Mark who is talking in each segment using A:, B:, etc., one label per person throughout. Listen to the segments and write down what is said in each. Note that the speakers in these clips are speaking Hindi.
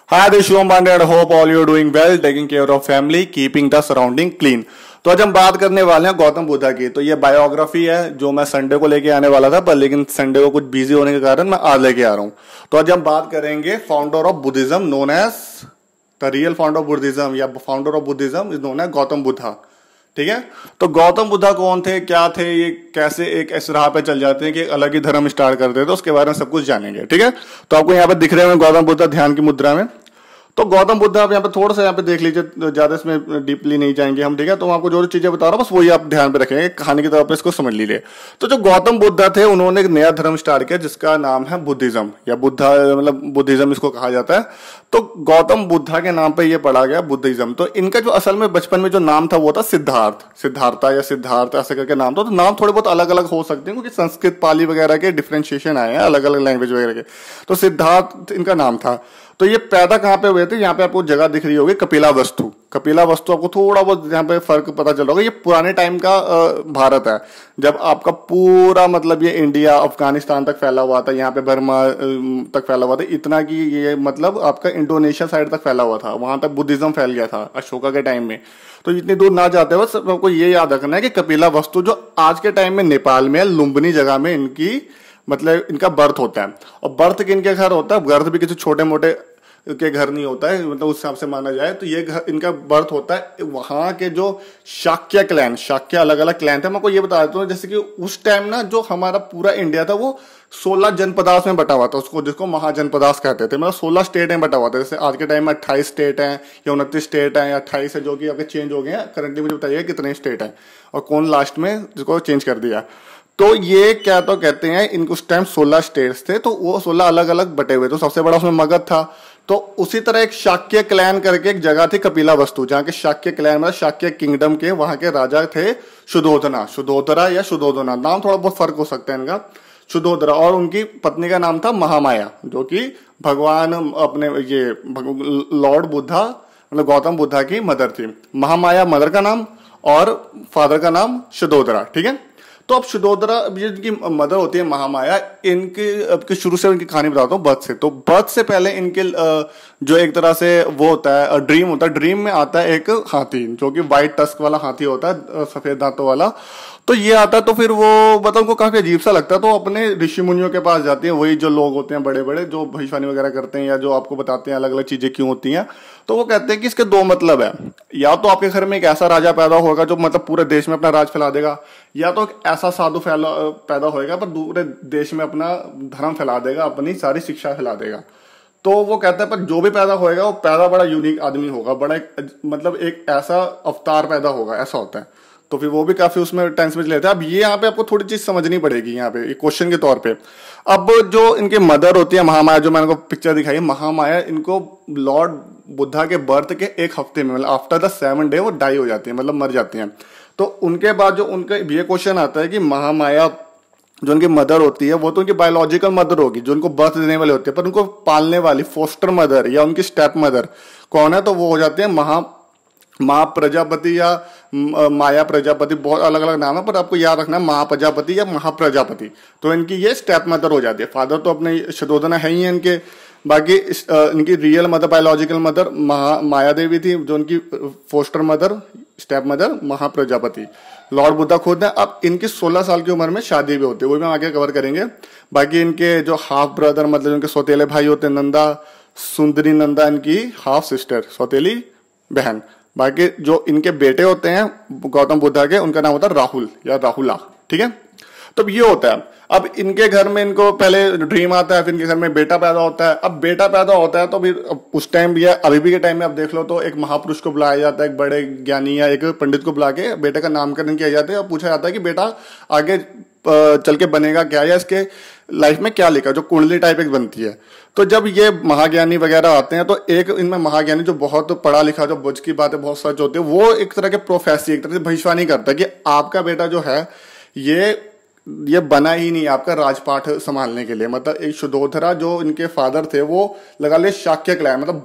A: Hi, this is Shubham Pandey and hope all you are doing well, taking care of family, keeping the surrounding clean. तो आज हम बात करने वाले हैं गौतम बुद्धा की। तो ये बायोग्राफी है जो मैं संडे को लेके आने वाला था, पर लेकिन संडे को कुछ बिजी होने के कारण मैं आज लेके आ रहा हूँ। तो आज हम बात करेंगे founder of Buddhism known as the real founder of Buddhism या founder of Buddhism is known as Gautam Buddha. ठीक है, तो गौतम बुद्धा कौन थे, क्या थे, ये कैसे एक इस राह पे चल जाते हैं कि अलग ही धर्म स्टार्ट करते थे, तो उसके बारे में सब कुछ जानेंगे। ठीक है, तो आपको यहाँ पे दिख रहे हैं गौतम बुद्धा ध्यान की मुद्रा में। तो गौतम बुद्ध आप यहाँ पे थोड़ा सा यहाँ पे देख लीजिए, ज्यादा इसमें डीपली नहीं जाएंगे हम। ठीक है, तो मैं आपको जो चीजें बता रहा हूँ बस वही आप ध्यान पे रखेंगे, कहानी की तरह पे इसको समझ लीजिए। तो जो गौतम बुद्ध थे उन्होंने एक नया धर्म स्टार्ट किया जिसका नाम है बुद्धिज्म या बुद्धा, मतलब बुद्धिज्म इसको कहा जाता है। तो गौतम बुद्धा के नाम पे ये पढ़ा गया बुद्धिज्म। तो इनका जो असल में बचपन में जो नाम था वो था सिद्धार्थ, सिद्धार्था या सिद्धार्थ ऐसे करके नाम था। तो नाम थोड़े बहुत अलग अलग हो सकते हैं क्योंकि संस्कृत पाली वगैरह के डिफ्रेंशिएशन आए हैं, अलग अलग लैंग्वेज वगैरह के। तो सिद्धार्थ इनका नाम था। तो ये पैदा कहाँ पे हुए थे, यहाँ पे आपको जगह दिख रही होगी कपिला वस्तु। कपिला वस्तु आपको थोड़ा बहुत यहाँ पे फर्क पता चल रहा होगा। ये पुराने टाइम का भारत है, जब आपका पूरा मतलब ये इंडिया अफगानिस्तान तक फैला हुआ था, यहाँ पे बर्मा तक फैला हुआ था, इतना कि ये मतलब आपका इंडोनेशिया साइड तक फैला हुआ था, वहां तक बुद्धिज्म फैल गया था अशोका के टाइम में। तो इतनी दूर ना जाते हुए सबको ये याद रखना है कि कपिला वस्तु जो आज के टाइम में नेपाल में लुम्बिनी जगह में इनकी मतलब इनका बर्थ होता है। और बर्थ किनके घर होता है, बर्थ भी किसी छोटे मोटे के घर नहीं होता है, मतलब उस हिसाब से माना जाए तो ये घर इनका बर्थ होता है वहां के जो शाक्य क्लैन, शाक्य अलग अलग क्लैन थे। मैं आपको ये बता देता हूँ, जैसे कि उस टाइम ना जो हमारा पूरा इंडिया था वो 16 जनपदास में बटा हुआ था, उसको जिसको महाजनपदास कहते थे, मतलब 16 स्टेट में बटा हुआ था। जैसे आज के टाइम में 28 स्टेट हैं या 29 स्टेट हैं या 28 है, जो कि आपके चेंज हो गए हैं। करंटली मुझे बताइए कितने स्टेट हैं और कौन लास्ट में जिसको चेंज कर दिया। तो ये क्या तो कहते हैं इनको उस टाइम 16 स्टेट्स थे, तो वो 16 अलग अलग बटे हुए। तो सबसे बड़ा उसमें मगध था। तो उसी तरह एक शाक्य क्लैन करके एक जगह थी कपिला वस्तु, जहाँ के शाक्य क्लैन मतलब शाक्य किंगडम के वहां के राजा थे शुद्धोधना, शुद्धोधरा या शुद्धोधना, नाम थोड़ा बहुत फर्क हो सकता है इनका, शुद्धोधरा। और उनकी पत्नी का नाम था महामाया, जो कि भगवान अपने ये लॉर्ड बुद्धा मतलब गौतम बुद्धा की मदर थी। महामाया मदर का नाम और फादर का नाम शुद्धोधरा। ठीक है, तो अब शुद्धोधरा जिनकी मदर होती है महामाया, इनकी शुरू से उनकी कहानी बताता हूँ बर्थ से। तो बर्थ से पहले इनके जो एक तरह से वो होता है ड्रीम होता है, ड्रीम में आता है एक हाथी जो कि व्हाइट टस्क वाला हाथी होता है, सफेद दांतों वाला। तो ये आता है, तो फिर वो मतलब उनको काफी अजीब सा लगता है, तो अपने ऋषि मुनियों के पास जाती है, वही जो लोग होते हैं बड़े बड़े जो भविष्यवाणी वगैरह करते हैं या जो आपको बताते हैं अलग अलग चीजें क्यों होती हैं। तो वो कहते हैं कि इसके दो मतलब है, या तो आपके घर में एक ऐसा राजा पैदा होगा जो मतलब पूरे देश में अपना राज फैला देगा, या तो एक ऐसा साधु पैदा होएगा पर पूरे देश में अपना धर्म फैला देगा, अपनी सारी शिक्षा फैला देगा। तो वो कहता है पर जो भी पैदा होएगा वो पैदा बड़ा यूनिक आदमी होगा, बड़ा मतलब एक ऐसा अवतार पैदा होगा, ऐसा होता है। तो फिर वो भी काफी उसमें टाइम समझ लेते हैं। अब ये यहाँ पे आपको थोड़ी चीज समझनी पड़ेगी यहाँ पे क्वेश्चन के तौर पे। अब जो इनके मदर होती है महामाया, जो मैंने को पिक्चर दिखाई है, महामाया इनको लॉर्ड बुद्धा के बर्थ के एक हफ्ते में मतलब आफ्टर द 7 डे वो डाई हो जाती है, मतलब मर जाती हैं। तो उनके बाद जो उनका ये क्वेश्चन आता है कि महामाया जो उनकी मदर होती है वो तो उनकी बायोलॉजिकल मदर होगी जो उनको बर्थ देने वाले होते हैं, पर उनको पालने वाली फोस्टर मदर या उनकी स्टेप मदर कौन है, तो वो हो जाते हैं महा प्रजापति या माया प्रजापति, बहुत अलग अलग नाम है पर आपको याद रखना महाप्रजापति या महाप्रजापति। तो इनकी ये स्टेप मदर हो जाती है। फादर तो अपने शुद्धोधना है ही है इनके, बाकी इनकी real mother biological mother Maya Devi थी, जो उनकी foster mother step mother Mahaprajapati lord Buddha खुद है। अब इनकी 16 साल की उम्र में शादी भी होती है, वो भी हम आगे कवर करेंगे। बाकी इनके जो हाफ ब्रदर मतलब इनके सौतेले भाई होते हैं, नंदा सुंदरी नंदा इनकी हाफ सिस्टर सौतेली बहन। बाकी जो इनके बेटे होते हैं गौतम बुद्धा के, उनका नाम होता है राहुल या राहुला। ठीक है, तो ये होता है। अब इनके घर में इनको पहले ड्रीम आता है, फिर इनके घर में बेटा पैदा होता है। अब बेटा पैदा होता है तो फिर उस टाइम भी अभी भी के टाइम में आप देख लो तो एक महापुरुष को बुलाया जाता है, एक बड़े ज्ञानी या एक पंडित को बुला के बेटे का नामकरण किया जाता है और पूछा जाता है कि बेटा आगे चल के बनेगा क्या, या इसके लाइफ में क्या लिखा, जो कुंडली टाइप एक बनती है। तो जब ये महाज्ञानी वगैरह आते हैं तो एक इनमें महाज्ञानी जो बहुत पढ़ा लिखा, जो बुझ की बातें बहुत सच होती है, वो एक तरह के प्रोफेसी एक तरह से भविष्यवाणी करता है कि आपका बेटा जो है ये बना ही नहीं आपका राजपाट संभालने के लिए। मतलब एक शुद्धोधरा जो इनके फादर थे वो लगा ले शाक्य क्लैन, मतलब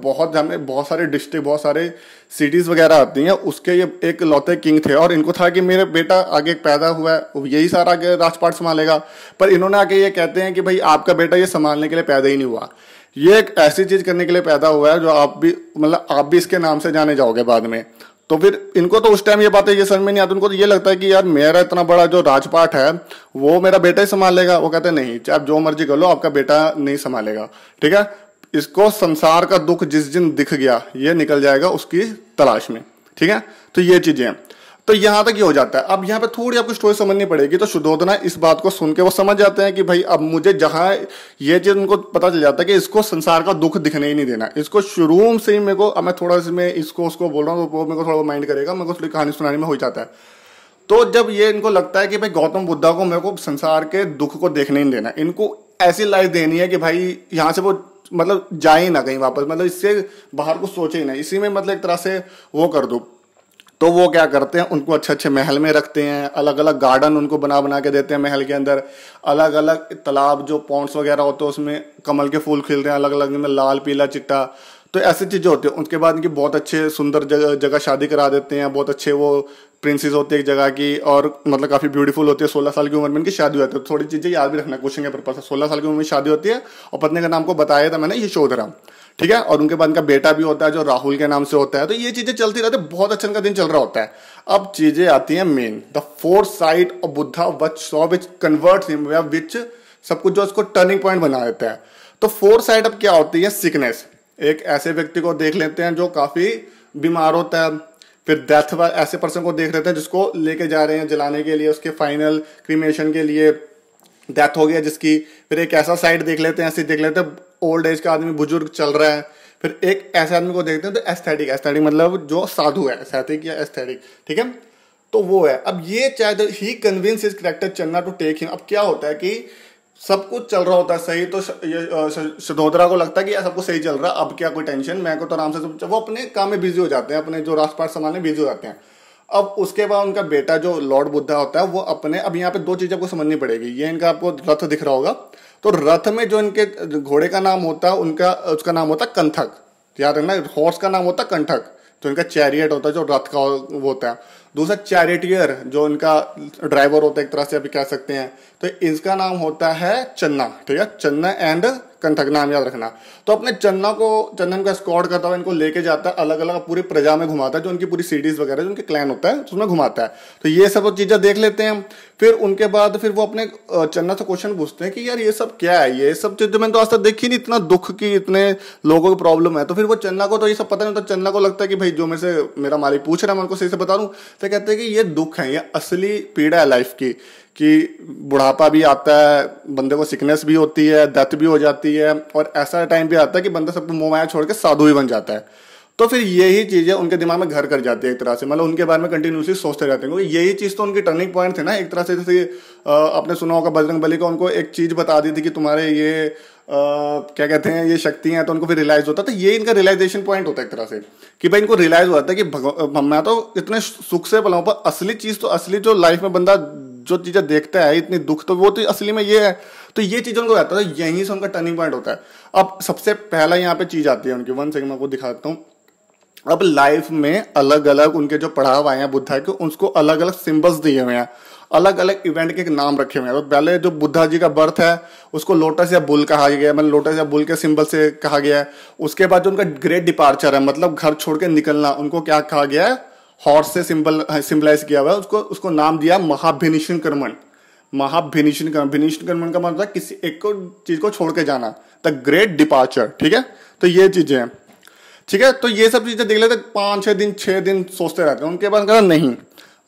A: बहुत सारे डिस्ट्रिक्ट बहुत सारे सिटीज वगैरह आती हैं, उसके ये एक लौते किंग थे। और इनको था कि मेरे बेटा आगे पैदा हुआ है यही सारा आगे राजपाट संभालेगा, पर इन्होंने आके ये कहते हैं कि भाई आपका बेटा ये संभालने के लिए पैदा ही नहीं हुआ, ये एक ऐसी चीज करने के लिए पैदा हुआ है जो आप भी मतलब आप भी इसके नाम से जाने जाओगे बाद में। तो फिर इनको तो उस टाइम ये बातें ये समझ में नहीं आती, उनको तो ये लगता है कि यार मेरा इतना बड़ा जो राजपाट है वो मेरा बेटा ही संभालेगा। वो कहते हैं नहीं, चाहे आप जो मर्जी कर लो, आपका बेटा नहीं संभालेगा। ठीक है, इसको संसार का दुख जिस दिन दिख गया ये निकल जाएगा उसकी तलाश में। ठीक है, तो ये चीजें हैं। तो यहां तक ये हो जाता है। अब यहाँ पे थोड़ी आपको स्टोरी समझनी पड़ेगी। तो शुद्धोधना इस बात को सुन के वो समझ जाते हैं कि भाई अब मुझे जहां ये चीज उनको पता चल जाता है कि इसको संसार का दुख दिखने ही नहीं देना, इसको शुरू से ही मेरे को, अब मैं थोड़ा सा मैं इसको उसको बोल रहा हूँ तो वो मेरे को थोड़ा माइंड करेगा, मेरे को थोड़ी कहानी सुनाने में हो जाता है। तो जब ये इनको लगता है कि भाई गौतम बुद्धा को मेरे को संसार के दुख को देखने नहीं देना, इनको ऐसी लाइफ देनी है कि भाई यहाँ से वो मतलब जाए ही ना कहीं वापस, मतलब इससे बाहर कुछ सोचे ही ना, इसी में मतलब एक तरह से वो कर दो। तो वो क्या करते हैं, उनको अच्छे अच्छे महल में रखते हैं, अलग अलग गार्डन उनको बना बना के देते हैं महल के अंदर, अलग अलग तालाब जो पॉन्ड्स वगैरह होते हैं उसमें कमल के फूल खिल रहे हैं अलग अलग में, लाल पीला चिट्टा, तो ऐसी चीजें होती है। उसके बाद इनकी बहुत अच्छे सुंदर जगह शादी करा देते हैं, बहुत अच्छे वो प्रिंसेस होती है एक जगह की और मतलब काफी ब्यूटीफुल होती है। 16 साल की उम्र में इनकी शादी होती है। तो थोड़ी चीजें याद भी रखना क्वेश्चन के पर्पस से। 16 साल की उम्र में शादी होती है और पत्नी का नाम को बताया था मैंने, यशोधरा। ठीक है, और उनके बाद इनका बेटा भी होता है जो राहुल के नाम से होता है। तो ये चीजें चलती रहती है, बहुत अच्छा इनका दिन चल रहा होता है। अब चीजें आती हैं main, the fourth side of Buddha which saw which converts him, which सब कुछ जो उसको टर्निंग पॉइंट बना देता है। तो फोर्थ साइड अब क्या होती है, सिकनेस। एक ऐसे व्यक्ति को देख लेते हैं जो काफी बीमार होता है, फिर डेथ ऐसे पर्सन को देख लेते हैं जिसको लेके जा रहे हैं जलाने के लिए, उसके फाइनल क्रीमेशन के लिए, डेथ हो गया जिसकी। फिर एक ऐसा साइड देख लेते हैं, ऐसे देख लेते हैं ओल्ड एज का आदमी बुजुर्ग चल रहा है। फिर एक ऐसे आदमी को देखते हैं तो एस्थेटिक, एस्थेटिक मतलब जो साधु है, एस्थेटिक या एस्थेटिक। ठीक है, तो वो है। अब ये चाहे ही कन्विंस हिज कैरेक्टर चन्ना टू टेक हिम। अब क्या होता है कि सब कुछ चल रहा होता है सही, तो शुद्धोधरा को लगता है कि सब कुछ सही चल रहा है, अब क्या कोई टेंशन, मैं को तो आराम से, वो अपने काम में बिजी हो जाते हैं, अपने जो राजपाट संभालने बिजी हो जाते हैं। अब उसके बाद उनका बेटा जो लॉर्ड बुद्धा होता है वो अपने, अब यहाँ पे दो चीजें आपको समझनी पड़ेगी। ये इनका आपको रथ दिख रहा होगा, तो रथ में जो इनके घोड़े का नाम होता है उनका उसका नाम होता है कंथक। याद रखना, हॉर्स का नाम होता है कंठक, तो इनका चैरियट होता है जो रथ का वो होता है। दूसरा चैरिटियर जो इनका ड्राइवर होता है एक तरह से अभी कह सकते हैं, तो इसका नाम होता है चन्ना। ठीक है, चन्ना एंड कंठक नाम याद रखना। तो अपने चन्ना का स्कॉट करता हुआ इनको लेके जाता है, अलग अलग पूरी प्रजा में घुमाता है, जो उनकी पूरी सिटीज वगैरह जो उनके क्लैन होता है उसमें घुमाता है। तो ये सब चीजें देख लेते हैं। फिर उनके बाद फिर वो अपने चन्ना से क्वेश्चन पूछते हैं कि यार ये सब क्या है, ये सब चीजें मैंने तो आज तक देखी नहीं, इतना दुख की इतने लोगों की प्रॉब्लम है। तो फिर वो चन्ना को तो ये सब पता नहीं होता, चन्ना को लगता है कि भाई जो मेरे से मेरा मालिक पूछ रहा है मैं उनको सही से बता दूं। तो कहते हैं कि ये दुख है, ये असली पीड़ा है लाइफ की, कि बुढ़ापा भी आता है, बंदे को सिकनेस भी होती है, डेथ भी हो जाती है, और ऐसा टाइम भी आता है कि बंदा सब मोह माया छोड़ के साधु ही बन जाता है। तो फिर यही चीजें उनके दिमाग में घर कर जाती है एक तरह से, मतलब उनके बारे में कंटिन्यूसली सोचते रहते हैं, क्योंकि यही चीज तो उनकी टर्निंग पॉइंट थे ना एक तरह से। जैसे आपने सुना होगा बजरंग बली का, उनको एक चीज बता दी थी कि तुम्हारे ये क्या कहते हैं ये शक्तियां हैं, तो उनको फिर रियलाइज होता था। ये इनका रियलाइजेशन पॉइंट होता है एक तरह से, कि भाई इनको रियलाइज होता है कि मैं तो इतने सुख से पला हूं, पर असली चीज तो, असली जो लाइफ में बंदा जो चीजें देखता है इतनी दुख, तो वो तो असली में ये है। तो ये चीज उनको आता है, यहीं से उनका टर्निंग पॉइंट होता है। अब सबसे पहला यहाँ पे चीज आती है उनकी, वन सेकंड मैं आपको दिखाता हूँ। अब लाइफ में अलग अलग उनके जो पढ़ाव आए हैं बुद्धा के, उसको अलग अलग सिंबल्स दिए हुए हैं, अलग अलग इवेंट के नाम रखे हुए हैं। तो पहले जो बुद्धा जी का बर्थ है उसको लोटस या बुल कहा गया है, मतलब लोटस या बुल के सिंबल से कहा गया है। उसके बाद जो उनका ग्रेट डिपार्चर है, मतलब घर छोड़ के निकलना, उनको क्या कहा गया है, हॉर्स से सिंबलाइज किया हुआ है। उसको नाम दिया महाभिनिषण कर्मण। महाभिनिषण कर्मण का मतलब किसी एक को चीज को छोड़ के जाना, द ग्रेट डिपार्चर। ठीक है, तो ये चीजें हैं। ठीक है, तो ये सब चीजें देख लेते 5-6 दिन सोचते रहते हैं। उनके बाद कहा नहीं,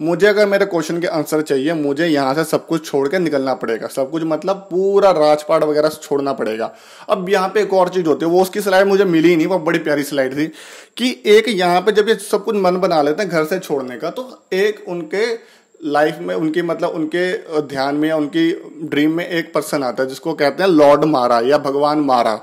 A: मुझे अगर मेरे क्वेश्चन के आंसर चाहिए, मुझे यहाँ से सब कुछ छोड़ के निकलना पड़ेगा। सब कुछ मतलब पूरा राजपाट वगैरह छोड़ना पड़ेगा। अब यहाँ पे एक और चीज होती है, वो उसकी स्लाइड मुझे मिली नहीं, वो बड़ी प्यारी स्लाइड थी, कि एक यहाँ पे जब ये सब कुछ मन बना लेते हैं घर से छोड़ने का, तो एक उनके लाइफ में, उनकी मतलब उनके ध्यान में या उनकी ड्रीम में एक पर्सन आता है जिसको कहते हैं लॉर्ड मारा या भगवान मारा।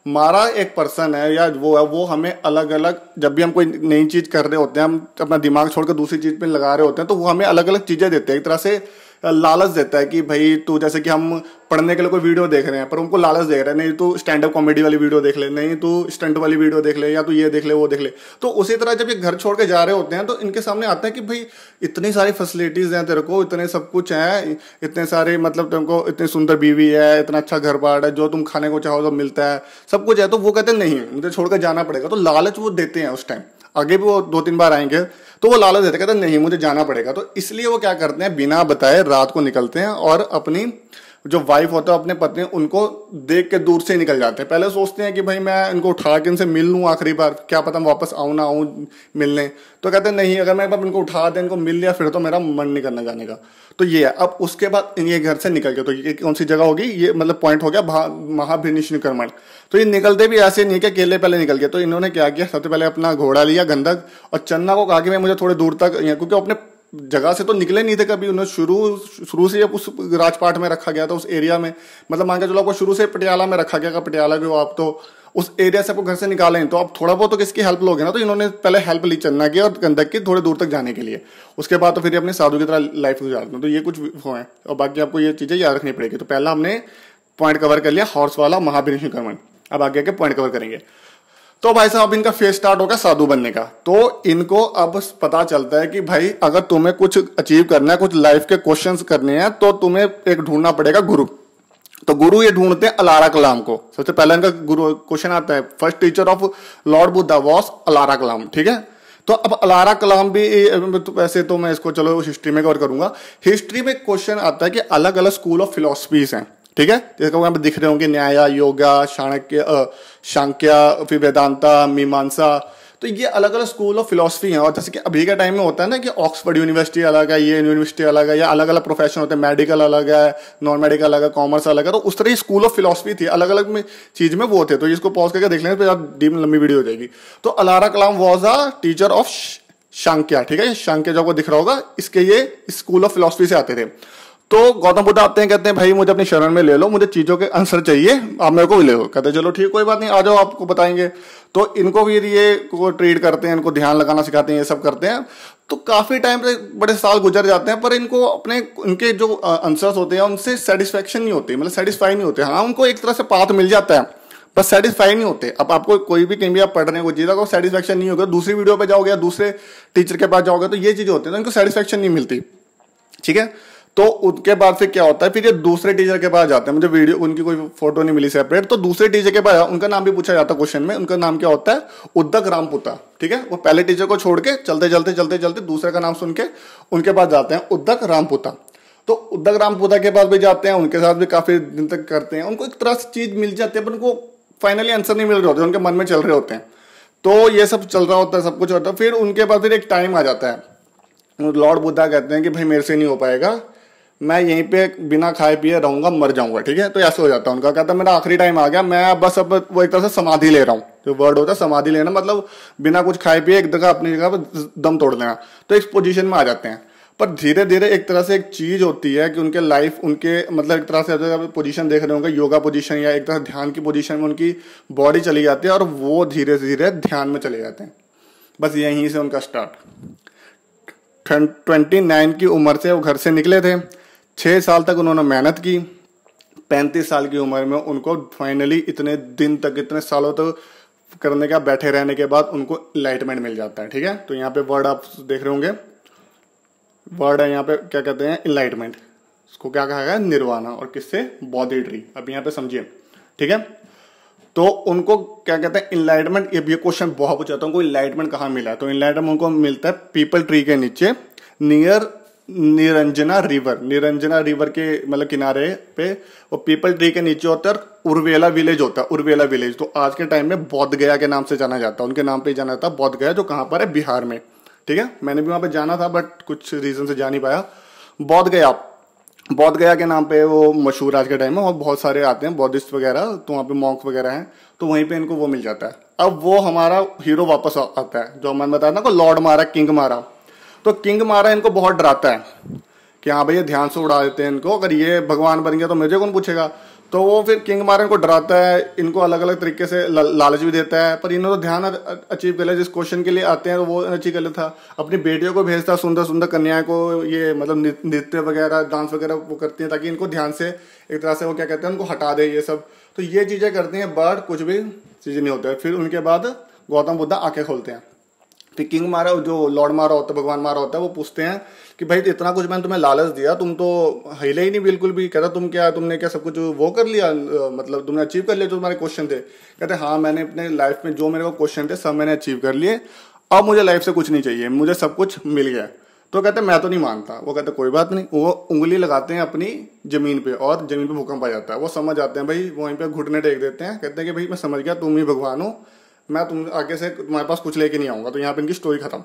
A: मारा एक पर्सन है या वो है, वो हमें अलग अलग, जब भी हम कोई नई चीज कर रहे होते हैं, हम अपना दिमाग छोड़कर दूसरी चीज पे लगा रहे होते हैं, तो वो हमें अलग अलग चीजें देते हैं। एक तरह से लालच देता है कि भाई तू, जैसे कि हम पढ़ने के लिए कोई वीडियो देख रहे हैं पर उनको लालच दे रहा है, नहीं तू स्टैंड अप कॉमेडी वाली वीडियो देख ले, नहीं तू स्टंट वाली वीडियो देख ले, या तू ये देख ले वो देख ले। तो उसी तरह जब ये घर छोड़ के जा रहे होते हैं तो इनके सामने आता है कि भाई इतनी सारी फैसिलिटीज हैं तेरे को, इतने सब कुछ है, इतने सारे मतलब तुमको इतनी सुंदर बीवी है, इतना अच्छा घर बार है, जो तुम खाने को चाहो तो मिलता है, सब कुछ है। तो वो कहते हैं नहीं मुझे छोड़कर जाना पड़ेगा। तो लालच वो देते हैं उस टाइम, आगे भी वो 2-3 बार आएंगे तो वो लालच देते, कहते हैं नहीं मुझे जाना पड़ेगा। तो इसलिए वो क्या करते हैं, बिना बताए रात को निकलते हैं और अपनी जो वाइफ होता है, अपने पत्नी, उनको देख के दूर से निकल जाते हैं। पहले सोचते हैं कि भाई मैं इनको उठा के इनसे मिल लूँ आखिरी बार, क्या पता मैं वापस आऊँ ना आऊँ मिलने। तो कहते हैं नहीं, अगर मैं इनको उठा दे, इनको मिल लिया, फिर तो मेरा मन नहीं करना जाने का। तो ये है। अब उसके बाद ये घर से निकल के, तो ये कौन सी जगह होगी, ये मतलब पॉइंट हो गया महाभिनिष्णिकर्मण। तो ये निकलते भी ऐसे नहीं कि अकेले पहले निकल गए। तो इन्होंने क्या किया, सबसे पहले अपना घोड़ा लिया गंधक, और चन्ना को कहा कि मैं मुझे थोड़े दूर तक, क्योंकि अपने जगह से तो निकले नहीं थे कभी, उन्हें शुरू से उस राजपाट में रखा गया था, उस एरिया में, मतलब मान के चलो आपको शुरू से पटियाला में रखा गया, पटियाला के हो आप, तो उस एरिया से आपको घर से निकालें तो आप थोड़ा बहुत तो किसकी हेल्प लोगे ना। तो इन्होंने पहले हेल्प ली चन्ना की और गंधक की थोड़े दूर तक जाने के लिए। उसके बाद तो फिर अपने साधु की तरह लाइफ गुजारते हैं। तो ये कुछ हो है, और बाकी आपको ये चीजें याद रखनी पड़ेगी। तो पहला हमने पॉइंट कवर कर लिया हॉर्स वाला महाभिनिष्णिकर्मण। अब आगे के पॉइंट कवर करेंगे। तो भाई साहब इनका फेज स्टार्ट होगा साधु बनने का। तो इनको अब पता चलता है कि भाई अगर तुम्हें कुछ अचीव करना है, कुछ लाइफ के क्वेश्चंस करने हैं, तो तुम्हें एक ढूंढना पड़ेगा गुरु। तो गुरु ये ढूंढते हैं अलारा कलाम को। सबसे पहले इनका गुरु क्वेश्चन आता है, first teacher of Lord Buddha was Alara Kalam, ठीक है। तो अब अलारा कलाम भी, वैसे तो मैं इसको चलो हिस्ट्री में कवर करूंगा। हिस्ट्री में क्वेश्चन आता है कि अलग अलग स्कूल ऑफ फिलोसफीज हैं, ठीक है। जैसे यहाँ पे दिख रहे होंगे न्याय, योगा, सांख्य, फिर वेदांता, मीमांसा। तो ये अलग अलग स्कूल ऑफ फिलोसफी हैं। और जैसे कि अभी के टाइम में होता है ना कि ऑक्सफोर्ड यूनिवर्सिटी अलग है, ये यूनिवर्सिटी अलग है, या अलग अलग प्रोफेशन होते हैं, मेडिकल अलग है, नॉन मेडिकल अलग है, कॉमर्स अलग है। तो उस तरह स्कूल ऑफ फिलोसफी थी, अलग अलग में चीज में वो थे। तो इसको पॉज करके देख लेंगे तो यार डीप लंबी वीडियो हो जाएगी। तो Alara Kalam was a teacher of Sankhya, ठीक है। सांख्य जो आपको दिख रहा होगा, इसके ये स्कूल ऑफ फिलोसफी से आते थे। तो गौतम बुद्ध आते हैं, कहते हैं भाई मुझे अपनी शरण में ले लो, मुझे चीजों के आंसर चाहिए, आप मेरे को भी ले लो। कहते हैं चलो ठीक, कोई बात नहीं, आ जाओ, आपको बताएंगे। तो इनको भी ये को ट्रीट करते हैं, इनको ध्यान लगाना सिखाते हैं, ये सब करते हैं। तो काफी टाइम से, बड़े साल गुजर जाते हैं, पर इनको अपने उनके जो आंसर्स होते हैं उनसे सेटिस्फेक्शन नहीं होती, मतलब सेटिस्फाई नहीं होते। हाँ, उनको एक तरह से पाथ मिल जाता है, बस सेटिस्फाई नहीं होते। अब आपको कोई भी कहीं भी आप पढ़ रहे हैं कोई चीज, अगर सेटिस्फेक्शन नहीं होगा, दूसरी वीडियो पे जाओगे या दूसरे टीचर के पास जाओगे, तो ये चीजें होती है, तो इनको सेटिस्फेक्शन नहीं मिलती, ठीक है। तो उनके बाद फिर क्या होता है, फिर ये दूसरे टीचर के पास जाते हैं। मुझे वीडियो उनकी कोई फोटो नहीं मिली सेपरेट। तो दूसरे टीचर के पास, उनका नाम भी पूछा जाता है क्वेश्चन में, उनका नाम क्या होता है, उद्दक रामपुता, ठीक है। वो पहले टीचर को छोड़ के चलते चलते दूसरे का नाम सुन के उनके पास जाते हैं, उद्दक रामपुता। तो उद्दक रामपुता के पास भी जाते हैं, उनके साथ भी काफी दिन तक करते हैं। उनको एक तरह से चीज मिल जाती है, पर उनको फाइनली आंसर नहीं मिल रहे होते, उनके मन में चल रहे होते हैं। तो ये सब चल रहा होता है, सब कुछ होता है। फिर उनके पास फिर एक टाइम आ जाता है, लॉर्ड बुद्धा कहते हैं कि भाई मेरे से नहीं हो पाएगा, मैं यहीं पे बिना खाए पिए रहूंगा, मर जाऊंगा, ठीक है। तो ऐसे हो जाता है उनका, कहता है मेरा आखिरी टाइम आ गया, मैं बस अब वो एक तरह से समाधि ले रहा हूँ। जो वर्ड होता है समाधि लेना, मतलब बिना कुछ खाए पिए एक जगह अपनी जगह पर दम तोड़ लेना। तो इस पोजीशन में आ जाते हैं। पर धीरे धीरे एक तरह से एक चीज होती है कि उनके लाइफ, उनके मतलब एक तरह से पोजीशन देख रहे होंगे, योगा पोजीशन या एक तरह ध्यान की पोजीशन में उनकी बॉडी चली जाती है और वो धीरे धीरे ध्यान में चले जाते हैं। बस यहीं से उनका स्टार्ट। 29 की उम्र से वो घर से निकले थे। 6 साल तक उन्होंने मेहनत की। 35 साल की उम्र में उनको फाइनली इतने दिन तक, इतने सालों तक करने का, बैठे रहने के बाद उनको एनलाइटमेंट मिल जाता है, ठीक है। तो यहाँ पे वर्ड आप देख रहे होंगे, वर्ड है यहाँ पे, क्या कहते हैं, एनलाइटमेंट। इसको क्या कहा गया, निर्वाणा। और किससे, बॉडी ट्री। अब यहाँ पे समझिए, ठीक है। तो उनको क्या कहते हैं, एनलाइटमेंट। ये क्वेश्चन बहुत पूछा था, उनको एनलाइटमेंट कहाँ मिला। तो एनलाइटमेंट उनको मिलता है पीपल ट्री के नीचे, near Niranjana river. Niranjana river के मतलब किनारे पे, वो पीपल ट्री के नीचे होता है, उर्वेला विलेज होता है, उर्वेला विलेज। तो आज के टाइम में बोध गया के नाम से जाना जाता है, उनके नाम पे जाना जाता है, बोध गया, जो कहाँ पर है, बिहार में, ठीक है। मैंने भी वहां पे जाना था, बट कुछ रीजन से जा नहीं पाया। बोध गया, बोध गया के नाम पे वो मशहूर आज के टाइम में, और बहुत सारे आते हैं बौद्धिस्ट वगैरह, तो वहाँ पे मॉन्क वगैरह हैं, तो वहीं पे इनको वो मिल जाता है। अब वो हमारा हीरो वापस आता है, जो मैंने बताया ना, को लॉर्ड मारा, किंग मारा। तो किंग मारा इनको बहुत डराता है कि हाँ भैया ध्यान से उड़ा देते हैं इनको, अगर ये भगवान बन गया तो मुझे कौन पूछेगा। तो वो फिर किंग मार इनको डराता है, इनको अलग अलग तरीके से लालच भी देता है, पर इन्होंने तो ध्यान अचीव कर लिया जिस क्वेश्चन के लिए आते हैं, तो वो अचीव कर लेता। अपनी बेटियों को भेजता, सुंदर सुंदर कन्याएं को, ये मतलब नृत्य वगैरह डांस वगैरह वो करती हैं ताकि इनको ध्यान से एक तरह से वो क्या कहते हैं उनको हटा दे ये सब। तो ये चीजें करती हैं, बट कुछ भी चीजें नहीं होता है। फिर उनके बाद गौतम बुद्ध आंखें खोलते हैं। फिर किंग मारा, जो लॉर्ड मारा होता है, भगवान मारा होता है, वो पूछते हैं कि भाई इतना कुछ मैंने तुम्हें लालच दिया, तुम तो हिले ही नहीं बिल्कुल भी। कहता तुमने क्या सब कुछ वो कर लिया, मतलब तुमने अचीव कर लिया जो तुम्हारे क्वेश्चन थे। कहते हाँ मैंने अपने लाइफ में जो मेरे को क्वेश्चन थे सब मैंने अचीव कर लिए, अब मुझे लाइफ से कुछ नहीं चाहिए, मुझे सब कुछ मिल गया। तो कहते मैं तो नहीं मानता। वो कहते कोई बात नहीं। वो उंगली लगाते हैं अपनी जमीन पे और जमीन पे भूकंप आ जाता है। वो समझ आते हैं भाई, वहीं पे घुटने टेक देते हैं, कहते हैं कि भाई मैं समझ गया तुम ही भगवान हो, मैं तुम आगे से तुम्हारे पास कुछ लेके नहीं आऊंगा। तो यहाँ पे इनकी स्टोरी खत्म।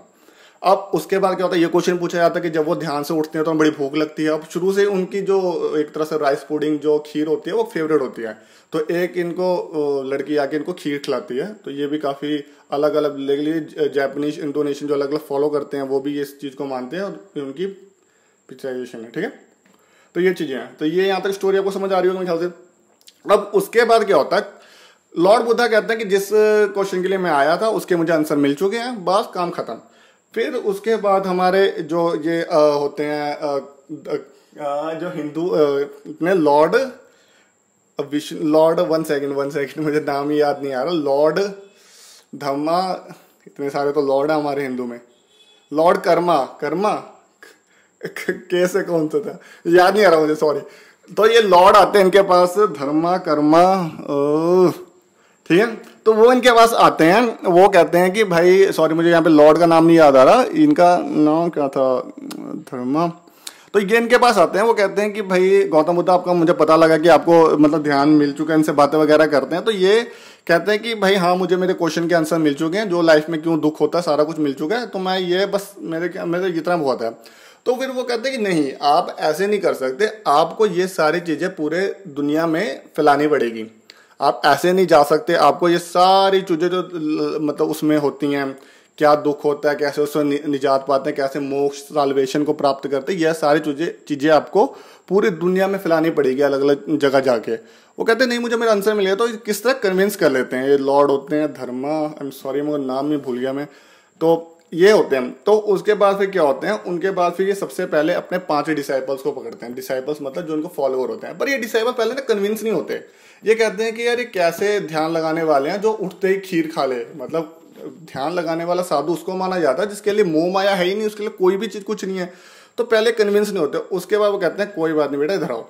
A: अब उसके बाद क्या होता है, ये क्वेश्चन पूछा जाता है कि जब वो ध्यान से उठते हैं तो बड़ी भूख लगती है। अब शुरू से उनकी जो एक तरह से राइस पुडिंग जो खीर होती है वो फेवरेट होती है। तो एक इनको लड़की आके इनको खीर खिलाती है। तो ये भी काफी अलग अलग जापानीज इंडोनेशियन जो अलग अलग फॉलो करते हैं वो भी इस चीज को मानते हैं और उनकी पिक्चराइजेशन है। ठीक है, तो ये चीजें हैं। तो ये यहाँ तक स्टोरी आपको समझ आ रही होगी मेरे ख्याल से। अब उसके बाद क्या होता है, लॉर्ड बुद्धा कहते हैं कि जिस क्वेश्चन के लिए मैं आया था उसके मुझे आंसर मिल चुके हैं, बस काम खत्म। फिर उसके बाद हमारे जो ये होते हैं जो हिंदू ने लॉर्ड वन सेकंड मुझे नाम ही याद नहीं आ रहा, लॉर्ड धम्मा, इतने सारे तो लॉर्ड है हमारे हिंदू में। लॉर्ड कर्मा कैसे कौन सा था याद नहीं आ रहा मुझे, सॉरी। तो ये लॉर्ड आते हैं इनके पास, धर्मा कर्मा, ठीक है। तो वो इनके पास आते हैं, वो कहते हैं कि भाई सॉरी मुझे यहाँ पे लॉर्ड का नाम नहीं याद आ रहा, इनका नाम क्या था, धर्मा। तो ये इनके पास आते हैं, वो कहते हैं कि भाई गौतम बुद्ध आपका मुझे पता लगा कि आपको मतलब ध्यान मिल चुका है, इनसे बातें वगैरह करते हैं। तो ये कहते हैं कि भाई हाँ मुझे मेरे क्वेश्चन के आंसर मिल चुके हैं, जो लाइफ में क्यों दुख होता है सारा कुछ मिल चुका है, तो मैं ये बस मेरे इतना बहुत है। तो फिर वो कहते हैं कि नहीं आप ऐसे नहीं कर सकते, आपको ये सारी चीजें पूरे दुनिया में फैलानी पड़ेगी, आप ऐसे नहीं जा सकते। आपको ये सारी चीजें जो मतलब उसमें होती हैं, क्या दुख होता है, कैसे उससे निजात पाते हैं, कैसे मोक्ष साल्वेशन को प्राप्त करते हैं, यह सारी चीजें आपको पूरी दुनिया में फैलानी पड़ेगी अलग अलग जगह जाके। वो कहते हैं नहीं मुझे मेरा आंसर मिल गया। तो किस तरह कन्विंस कर लेते हैं, ये लॉर्ड होते हैं धर्मा, आई एम सॉरी मगर नाम नहीं भूल गया मैं, तो ये होते हैं। तो उसके बाद फिर क्या होते हैं, उनके बाद फिर ये सबसे पहले अपने 5 डिसाइपल्स को पकड़ते हैं। डिसाइपल्स मतलब जो उनको फॉलोअर होते हैं। पर ये डिसाइपल पहले ना कन्विंस नहीं होते, ये कहते हैं कि यार ये कैसे ध्यान लगाने वाले हैं जो उठते ही खीर खा ले। मतलब ध्यान लगाने वाला साधु उसको माना जाता है जिसके लिए मोह माया है ही नहीं, उसके लिए कोई भी चीज कुछ नहीं है। तो पहले कन्विंस नहीं होते, उसके बाद वो कहते हैं कोई बात नहीं बेटा इधर आओ।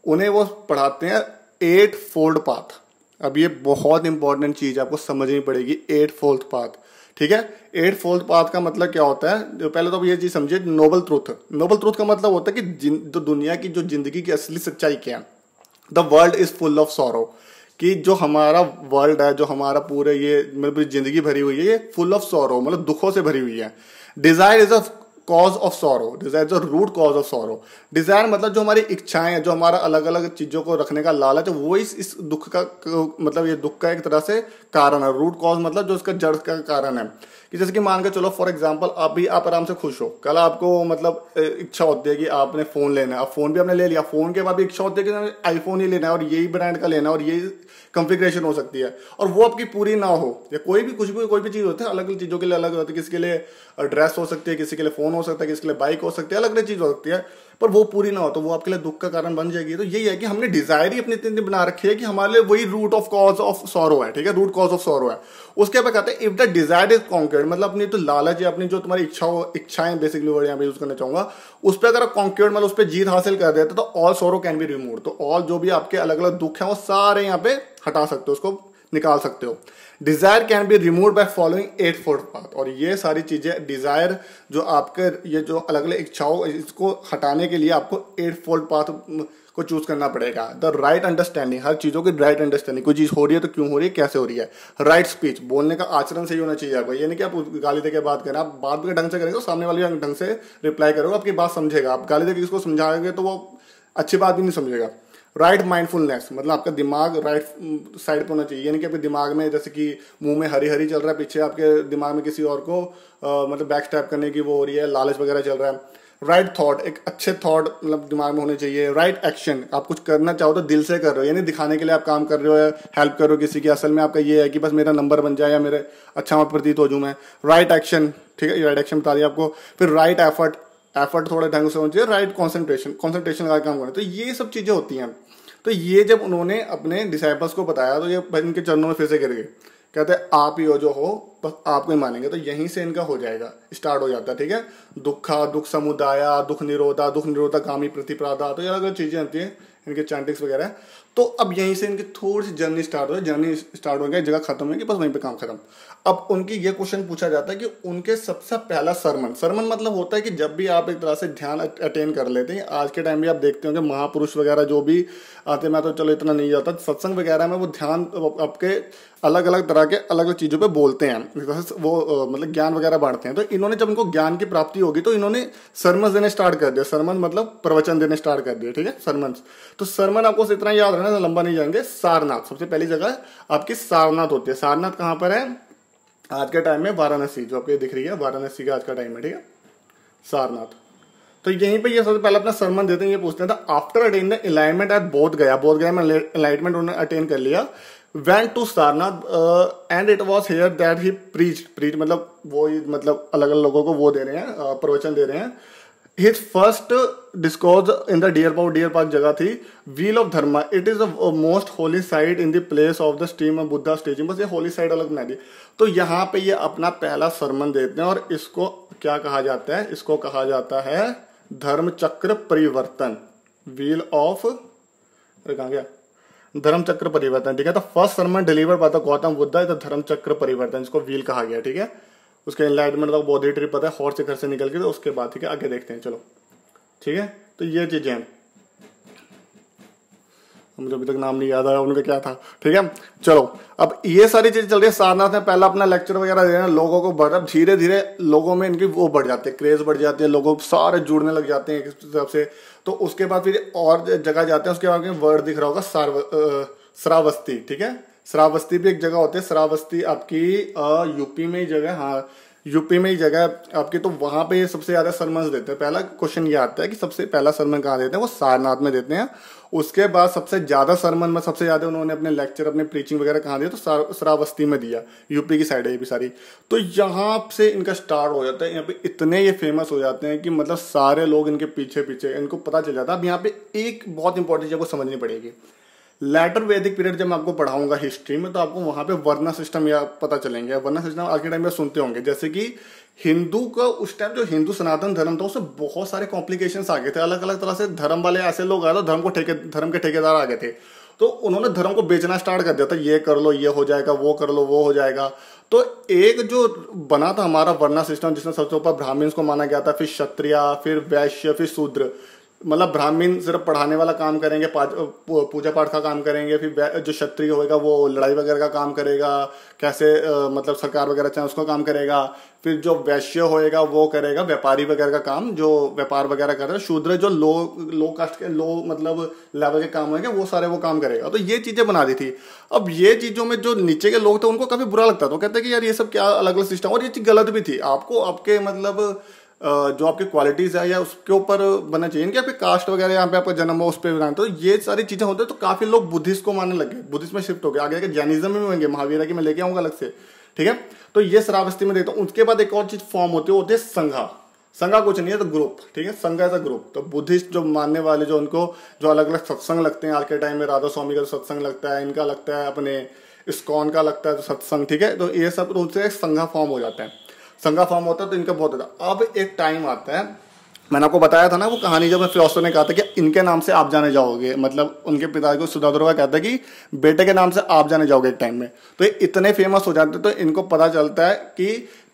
A: उन्हें वो पढ़ाते हैं 8 फोल्ड पाथ। अब ये बहुत इंपॉर्टेंट चीज आपको समझनी पड़ेगी, 8 फोल्ड पाथ। ठीक है, 8 फोल्ड पाथ का मतलब क्या होता है, पहले तो ये चीज समझिए, नोबल ट्रूथ। नोबल ट्रूथ का मतलब होता है कि तो दुनिया की जो जिंदगी की असली सच्चाई क्या है। The world is full of sorrow, कि जो हमारा वर्ल्ड है, जो हमारा पूरे ये मतलब जिंदगी भरी हुई है, ये फुल ऑफ सॉरो मतलब दुखों से भरी हुई है। Desire is a cause of sorrow, desire is a root cause of sorrow. Desire मतलब जो हमारी इच्छाएं हैं, जो हमारा अलग अलग चीजों को रखने का लालच है, वो इस दुख का मतलब ये दुख का एक तरह से कारण है। रूट कॉज मतलब जो इसका जड़ का कारण है। कि जैसे कि मान के चलो फॉर एग्जांपल अभी आप आराम से खुश हो, कल आपको मतलब इच्छा होती है कि आपने फोन लेना है, अब फोन भी आपने ले लिया, फोन के बाद भी इच्छा होती है कि आईफोन ही लेना है और यही ब्रांड का लेना है और यही कॉन्फ़िगरेशन हो सकती है, और वो आपकी पूरी ना हो। या कोई भी कुछ भी कोई भी चीज होती है, अलग अलग चीजों के लिए अलग होती है। किसी के लिए ड्रेस हो सकती है, किसी के लिए फोन हो सकता है, किसी के लिए बाइक हो सकती है, अलग अलग चीज हो सकती है, पर वो पूरी ना हो तो वो आपके लिए दुख का कारण बन जाएगी। तो यही है कि हमने डिजायर ही अपनी इतनी बना रखी है कि हमारे लिए वही root of cause of sorrow है। ठीक है, रूट कॉज ऑफ सॉरो है। उसके बाद कहते हैं इफ द डिजायर इज कॉन्क्वर्ड, मतलब अपनी तो लालच है, अपनी जो तुम्हारी इच्छाएं बेसिकली वर्ड यहाँ पे यूज करना चाहूंगा, उस पर अगर कॉन्क्वर्ड मतलब उस पर जीत हासिल कर देते तो all sorrow can be remove. तो ऑल जो भी आपके अलग अलग दुख हैं वो सारे यहाँ पे हटा सकते हो, उसको निकाल सकते हो। Desire can be remove by following 8 fold path. और ये सारी चीजें डिजायर जो आपके ये जो अलग अलग इच्छाओं, इसको हटाने के लिए आपको 8 फोल्ड पाथ को चूज करना पड़ेगा। द राइट अंडरस्टैंडिंग, हर चीजों की राइट अंडरस्टैंडिंग, कोई चीज हो रही है तो क्यों हो रही है, कैसे हो रही है। राइट स्पीच, बोलने का आचरण सही होना चाहिए आपको। ये नहीं कि आप गाली देके बात करें, आप बात भी ढंग से करेंगे तो सामने वाले ढंग से रिप्लाई करोगे, आपकी बात समझेगा। आप गाली देके किसको समझाएंगे तो वो अच्छी बात भी नहीं समझेगा। राइट माइंडफुलनेस, मतलब आपका दिमाग राइट साइड पे होना चाहिए। यानी कि आपके दिमाग में जैसे कि मुंह में हरी हरी चल रहा है, पीछे आपके दिमाग में किसी और को मतलब बैक स्टैप करने की वो हो रही है, लालच वगैरह चल रहा है। राइट थॉट, एक अच्छे थॉट मतलब दिमाग में होने चाहिए। राइट एक्शन, आप कुछ करना चाहो तो दिल से कर रहे हो, यानी दिखाने के लिए आप काम कर रहे हो, हेल्प कर रहे हो किसी की, असल में आपका ये है कि बस मेरा नंबर बन जाए या मेरे अच्छा मैं प्रतीत हो जाऊं मैं। राइट एक्शन, ठीक है, राइट एक्शन बता दिया आपको। फिर राइट एफर्ट, एफर्ट थोड़ा ढंग से होना चाहिए। राइट कॉन्सेंट्रेशन, कॉन्सेंट्रेशन का काम करना। तो ये सब चीजें होती हैं। तो ये जब उन्होंने अपने डिसाइपल्स को बताया तो ये इनके चरणों में फिर से गिर गए, कहते हैं आप ही हो जो हो, बस आपको ही मानेंगे। तो यहीं से इनका हो जाएगा, स्टार्ट हो जाता है, ठीक है। दुखा, दुख समुदाया, दुख निरोधा कामी प्रतिपराधा, तो ये अलग अलग चीजें आती हैं इनके चैंटिक्स वगैरह। तो अब यहीं से इनकी थोड़ी सी जर्नी स्टार्ट हो, जर्नी स्टार्ट हो गया, जगह खत्म होगी, बस वहीं पे काम खत्म। अब उनकी ये क्वेश्चन पूछा जाता है कि उनके सबसे पहला सरमन, सरमन मतलब होता है कि जब भी आप एक तरह से ध्यान अटेन कर लेते हैं, आज के टाइम में आप देखते होंगे महापुरुष वगैरह जो भी आते, मैं तो चलो इतना नहीं जाता, सत्संग वगैरह में वो ध्यान आपके अलग अलग तरह के अलग अलग चीजों पे बोलते हैं, वो मतलब ज्ञान वगैरह बांटते हैं। तो इन्होंने जब इनको ज्ञान की प्राप्ति होगी तो इन्होंने सरमन देने स्टार्ट कर दिया। सरमन मतलब प्रवचन देने स्टार्ट कर दिया, ठीक है, सरमन। तो सरमन आपको इतना याद रखना, लंबा नहीं जाएंगे। सारनाथ, सबसे पहली जगह आपकी सारनाथ होती है। सारनाथ कहाँ पर है? आज के टाइम में वाराणसी, जो आपको दिख रही है वाराणसी का आज का टाइम है, ठीक है, सारनाथ। तो यहीं पे ये सबसे पहले अपना सरमन देते हैं, ये पूछते हैं after attain the enlightenment at Bodh Gaya में एनलाइटमेंट उन्होंने अटेन कर लिया। Went to Sarnath and it was here that he preach मतलब वो मतलब अलग अलग लोगों को वो दे रहे हैं, प्रवचन दे रहे हैं। His first discourse in the deer park जगह थी wheel of Dharma, it is the most Holi site in the place of the stream of Buddha staging. बस ये होली साइट अलग बना दी। तो यहाँ पे ये अपना पहला सरमन देते हैं और इसको क्या कहा जाता है? इसको कहा जाता है धर्म चक्र परिवर्तन, व्हील ऑफ, कहाँ गया, धर्म चक्र परिवर्तन, ठीक है। तो first sermon delivered by the Gautam Buddha is the धर्म चक्र परिवर्तन, इसको व्हील कहा गया, ठीक है। उसके एनलाइटमेंट तक बौद्धिक ट्रिप पता है, हॉर्स से घर से निकल के, तो उसके बाद ठीक है आगे देखते हैं, चलो ठीक है। तो ये चीजें हैं, मुझे अभी तक नाम नहीं याद आया उनका क्या था, ठीक है। चलो अब ये सारी चीजें चल रही है। सारनाथ में पहला अपना लेक्चर वगैरह दे रहे हैं, लोगों को बढ़, धीरे धीरे लोगों में इनकी वो बढ़ जाती है, क्रेज बढ़ जाती है, लोगों सारे जुड़ने लग जाते हैं एक तरफ से। तो उसके बाद फिर और जगह जाते हैं, उसके बाद वर्ड दिख रहा होगा श्रावस्ती, ठीक है। श्रावस्ती भी एक जगह होती है, श्रावस्ती आपकी यूपी में ही जगह, हाँ यूपी में ही जगह आपकी। तो वहां पे सबसे ज्यादा सरमन देते हैं। पहला क्वेश्चन ये आता है कि सबसे पहला सरमन कहाँ देते हैं? वो सारनाथ में देते हैं। उसके बाद सबसे ज्यादा सरमन में सबसे ज्यादा उन्होंने अपने लेक्चर, अपने प्रीचिंग वगैरह कहाँ दिया? तो श्रावस्ती में दिया, यूपी की साइड है ये भी सारी। तो यहाँ से इनका स्टार्ट हो जाता है। यहाँ पे इतने ये फेमस हो जाते हैं कि मतलब सारे लोग इनके पीछे पीछे, इनको पता चल जाता है। अब यहाँ पे एक बहुत इंपॉर्टेंट चीज आपको समझनी पड़ेगी। लेटर वैदिक पीरियड जब मैं आपको पढ़ाऊंगा हिस्ट्री में, तो आपको वहां पे वर्ण सिस्टम या पता चलेंगे। वर्ण सिस्टम आज के टाइम में सुनते होंगे, जैसे कि हिंदू का उस टाइम जो हिंदू सनातन धर्म था उसमें बहुत सारे कॉम्प्लिकेशंस आ गए थे। अलग अलग तरह से धर्म वाले ऐसे लोग आए थे, धर्म के ठेकेदार आ गए थे। तो उन्होंने धर्म को बेचना स्टार्ट कर दिया था, ये कर लो ये हो जाएगा, वो कर लो वो हो जाएगा। तो एक जो बना था हमारा वर्ण सिस्टम, जिसमें सबसे ऊपर ब्राह्मण्स को माना गया था, फिर क्षत्रिय, फिर वैश्य, फिर शूद्र। मतलब ब्राह्मण सिर्फ पढ़ाने वाला काम करेंगे, पूजा पाठ का काम करेंगे, फिर जो क्षत्रिय होगा वो लड़ाई वगैरह का काम करेगा, कैसे मतलब सरकार वगैरह चाहे उसका काम करेगा। फिर जो वैश्य होएगा वो करेगा व्यापारी वगैरह का काम, जो व्यापार वगैरह कर रहे हैं। शूद्र जो लो कास्ट के, लो मतलब लेवल के काम होंगे, वो सारे वो काम करेगा। तो ये चीजें बना दी थी। अब ये चीजों में जो नीचे के लोग थे उनको काफी बुरा लगता था, कहते कि यार ये सब क्या अलग अलग सिस्टम, और ये चीज गलत भी थी। आपको आपके मतलब जो आपकी क्वालिटीज है या उसके ऊपर बनना चाहिए, इनके आपके कास्ट वगैरह यहाँ पे आपका जन्म हो उस पर बनाना। तो ये सारी चीजें होती है। तो काफी लोग बुद्धिस्ट को मानने लगे, बुद्धिस्ट में शिफ्ट हो गए, आगे जैनिज्म में होंगे, महावीरा की मैं लेके आऊंगा अलग से, ठीक है। तो ये श्रावस्ती में देखता हूँ। उसके बाद एक और चीज फॉर्म होती है संघा। संघा कुछ नहीं है, तो ग्रुप, ठीक है, संघा एज अ ग्रुप। तो बुद्धिस्ट जो मानने वाले, जो उनको जो अलग अलग सत्संग लगते हैं आज के टाइम में, राधा स्वामी का सत्संग लगता है, इनका लगता है, अपने इस्कॉन का लगता है सत्संग, ठीक है। तो ये सब रूप से संघा फॉर्म हो जाता है, संघा फॉर्म होता है। तो इनका बहुत होता है। अब एक टाइम आता है, मैंने आपको बताया था ना वो कहानी, जब फिलोसोफर ने कहा था कि इनके नाम से आप जाने जाओगे, मतलब उनके पिता को सुधाधुर का कहता है कि बेटे के नाम से आप जाने जाओगे एक टाइम में। तो ये इतने फेमस हो जाते हैं, तो इनको पता चलता है कि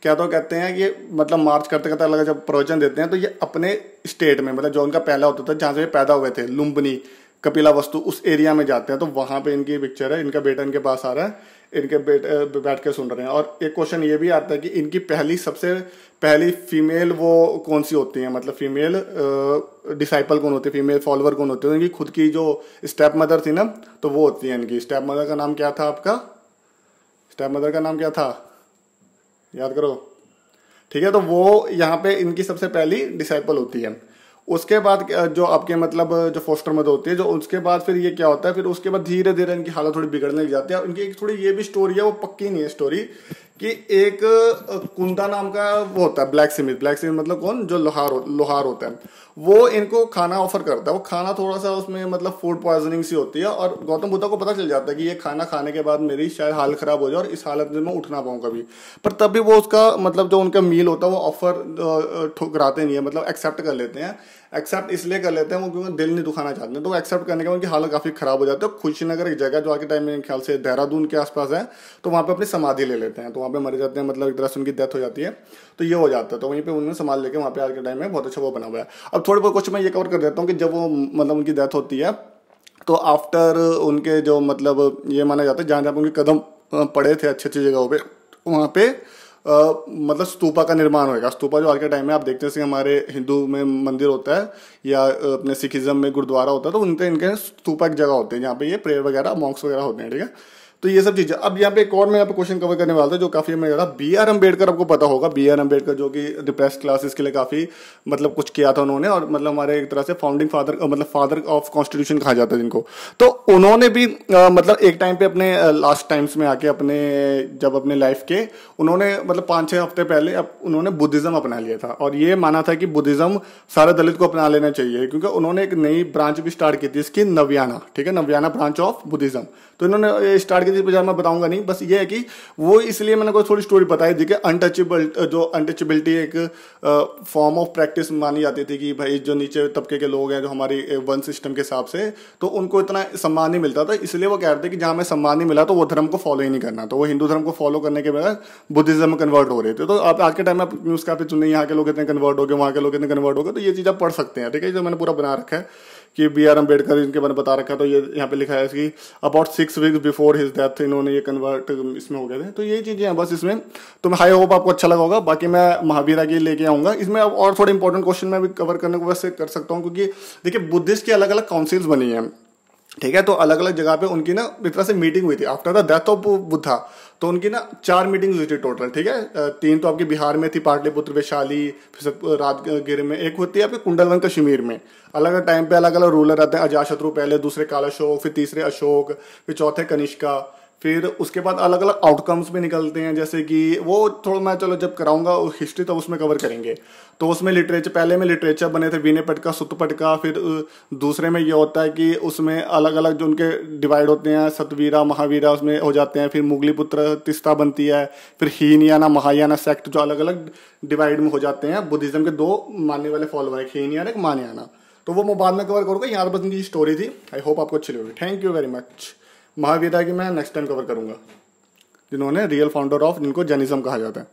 A: क्या तो कहते हैं कि मतलब मार्च करते करते अलग जब प्रवचन देते हैं, तो ये अपने स्टेट में, मतलब जो उनका पहला होता था जहां से पैदा हुए थे, लुम्बिनी, कपिला वस्तु, उस एरिया में जाते हैं। तो वहां पे इनकी पिक्चर है, इनका बेटा इनके पास आ रहा है, इनके बेटे बैठ के सुन रहे हैं। और एक क्वेश्चन ये भी आता है कि इनकी सबसे पहली फीमेल वो कौन सी होती है, मतलब फीमेल डिसाइपल कौन होती है, फीमेल फॉलोअर कौन होती है? इनकी खुद की जो स्टेप मदर थी ना, तो वो होती है इनकी स्टेप मदर का नाम क्या था? आपका स्टेप मदर का नाम क्या था, याद करो? ठीक है, तो वो यहाँ पे इनकी सबसे पहली डिसाइपल होती है। उसके बाद जो आपके मतलब जो फोस्टर मदर होती है, जो उसके बाद फिर ये क्या होता है, फिर उसके बाद धीरे धीरे इनकी हालत थोड़ी बिगड़ने लग जाती है। इनकी एक थोड़ी ये भी स्टोरी है, वो पक्की नहीं है स्टोरी, कि एक कुंदा नाम का वो होता है ब्लैक स्मिथ मतलब कौन, जो लोहार होता है, वो इनको खाना ऑफर करता है। वो खाना थोड़ा सा उसमें मतलब फूड पॉइजनिंग सी होती है, और गौतम बुद्धा को पता चल जाता है कि ये खाना खाने के बाद मेरी शायद हालत खराब हो जाए और इस हालत में मैं उठ ना पाऊँ कभी। पर तब भी वो उसका मतलब जो उनका मील होता है वो ऑफर ठुकराते नहीं है, मतलब एक्सेप्ट कर लेते हैं। एक्सेप्ट इसलिए कर लेते हैं वो क्योंकि दिल नहीं दुखाना चाहते हैं, तो एक्सेप्ट करने के बाद उनकी हालत काफी खराब हो जाती है। खुशीनगर एक जगह जो आज के टाइम में ख्याल से देहरादून के आसपास है, तो वहाँ पे अपनी समाधि ले लेते हैं, तो वहाँ पे मर जाते हैं, मतलब एक तरह से उनकी डेथ हो जाती है। तो ये हो जाता है, तो वहीं पे उन्होंने संभाल लेके वहाँ पे आज के टाइम में बहुत अच्छा वो बना हुआ है। अब थोड़ी बहुत कुछ मैं ये कवर कर देता हूँ कि जब वो मतलब उनकी डेथ होती है, तो आफ्टर उनके जो मतलब ये माना जाता है जहाँ जहाँ उनके कदम पड़े थे अच्छी अच्छी जगहों पे, वहाँ पे मतलब स्तूपा का निर्माण होगा। स्तूपा जो आज के टाइम में आप देखते हैं हमारे हिंदू में मंदिर होता है या अपने सिखिज्म में गुरुद्वारा होता है, तो उनके इनके स्तूपा एक जगह होते हैं जहाँ पे ये प्रेयर वगैरह मॉन्क्स वगैरह होते हैं, ठीक है। तो ये सब चीजें अब यहाँ पे एक और मैं यहाँ पे क्वेश्चन कवर करने वाला था जो काफी हमें ज्यादा, बी आर अम्बेडकर, आपको पता होगा बी आर अम्बेडकर, जो कि डिप्रेस क्लासेस के लिए काफी मतलब कुछ किया था उन्होंने, और मतलब हमारे एक तरह से फाउंडिंग फादर मतलब फादर ऑफ कॉन्स्टिट्यूशन कहा जाता है जिनको। तो उन्होंने भी मतलब एक टाइम पे अपने लास्ट टाइम्स में आके अपने जब अपने लाइफ के उन्होंने मतलब 5-6 हफ्ते पहले उन्होंने बुद्धिज्म अपना लिया था, और ये माना था कि बुद्धिज्म सारे दलित को अपना लेना चाहिए, क्योंकि उन्होंने एक नई ब्रांच भी स्टार्ट की थी इसकी, नव्याना, ठीक है, नव्याना ब्रांच ऑफ बुद्धिज्म। तो इन्होंने स्टार्ट की थी, मैं बताऊंगा नहीं, बस ये है कि वो इसलिए मैंने कोई थोड़ी स्टोरी बताई थी कि अनटचेबिलिटी एक फॉर्म ऑफ प्रैक्टिस मानी जाती थी कि भाई जो नीचे तबके के लोग हैं जो हमारी वन सिस्टम के हिसाब से, तो उनको इतना सम्मान नहीं मिलता था, इसलिए वो कह रहे थे कि जहां हमें सम्मान नहीं मिला तो वो धर्म को फॉलो ही नहीं करना। तो वो हिंदू धर्म को फॉलो करने के बगैर बुद्धिज्म में कन्वर्ट हो रहे थे। तो आप आज के टाइम में न्यूज काफी सुन, यहाँ के लोग इतने कन्वर्ट हो गए, वहां के लोग इतने कन्वर्ट हो गए, तो ये चीज आप पढ़ सकते हैं, ठीक है, जो मैंने पूरा बना रखा है कि बी आर अम्बेडकर इनके बारे में बता रखा है। तो ये यहाँ पे लिखा है कि about 6 weeks before his death इन्होंने ये कन्वर्ट इसमें हो गए थे। तो ये चीजें हैं बस इसमें, तो मैं हाई होप आपको अच्छा लगा होगा। बाकी मैं महावीरा की लेके आऊंगा इसमें, अब और थोड़े इंपॉर्टेंट क्वेश्चन मैं भी कवर करने को वैसे कर सकता हूँ, क्योंकि देखिए बुद्धिस्ट की अलग अलग काउंसिल्स बनी है, ठीक है, तो अलग अलग जगह पे उनकी ना एक तरह से मीटिंग हुई थी after the death of Buddha. तो उनकी ना 4 मीटिंग हुई थी टोटल, ठीक है, 3 तो आपकी बिहार में थी, पाटलिपुत्र, वैशाली, फिर राजगीर में एक होती है आपकी कुंडलवन कश्मीर में। अलग अलग टाइम पे अलग अलग रूलर रहते हैं, अजातशत्रु पहले, दूसरे कालाशोक, फिर तीसरे अशोक, फिर चौथे कनिष्का, फिर उसके बाद अलग अलग आउटकम्स भी निकलते हैं, जैसे कि वो थोड़ा मैं चलो जब कराऊंगा हिस्ट्री तो उसमें कवर करेंगे। तो उसमें लिटरेचर, पहले में लिटरेचर बने थे विनय पटका, सुत्त पटका, फिर दूसरे में ये होता है कि उसमें अलग अलग जो उनके डिवाइड होते हैं, सतवीरा महावीरा उसमें हो जाते हैं, फिर मुगलीपुत्र तिस्ता बनती है, फिर हीनयाना महायाना सेक्ट जो अलग अलग डिवाइड में हो जाते हैं। बुद्धिज्म के 2 मानने वाले फॉलोअर, एक हीनयाना एक मानयाना, तो वो मैं बाद में कवर करूंगा। यहाँ बस इनकी स्टोरी थी, आई होप आपको अच्छी लगी। Thank you very much. Mahavira की मैं नेक्स्ट टाइम कवर करूंगा, जिन्होंने रियल फाउंडर ऑफ जिनको जैनिज्म कहा जाता है।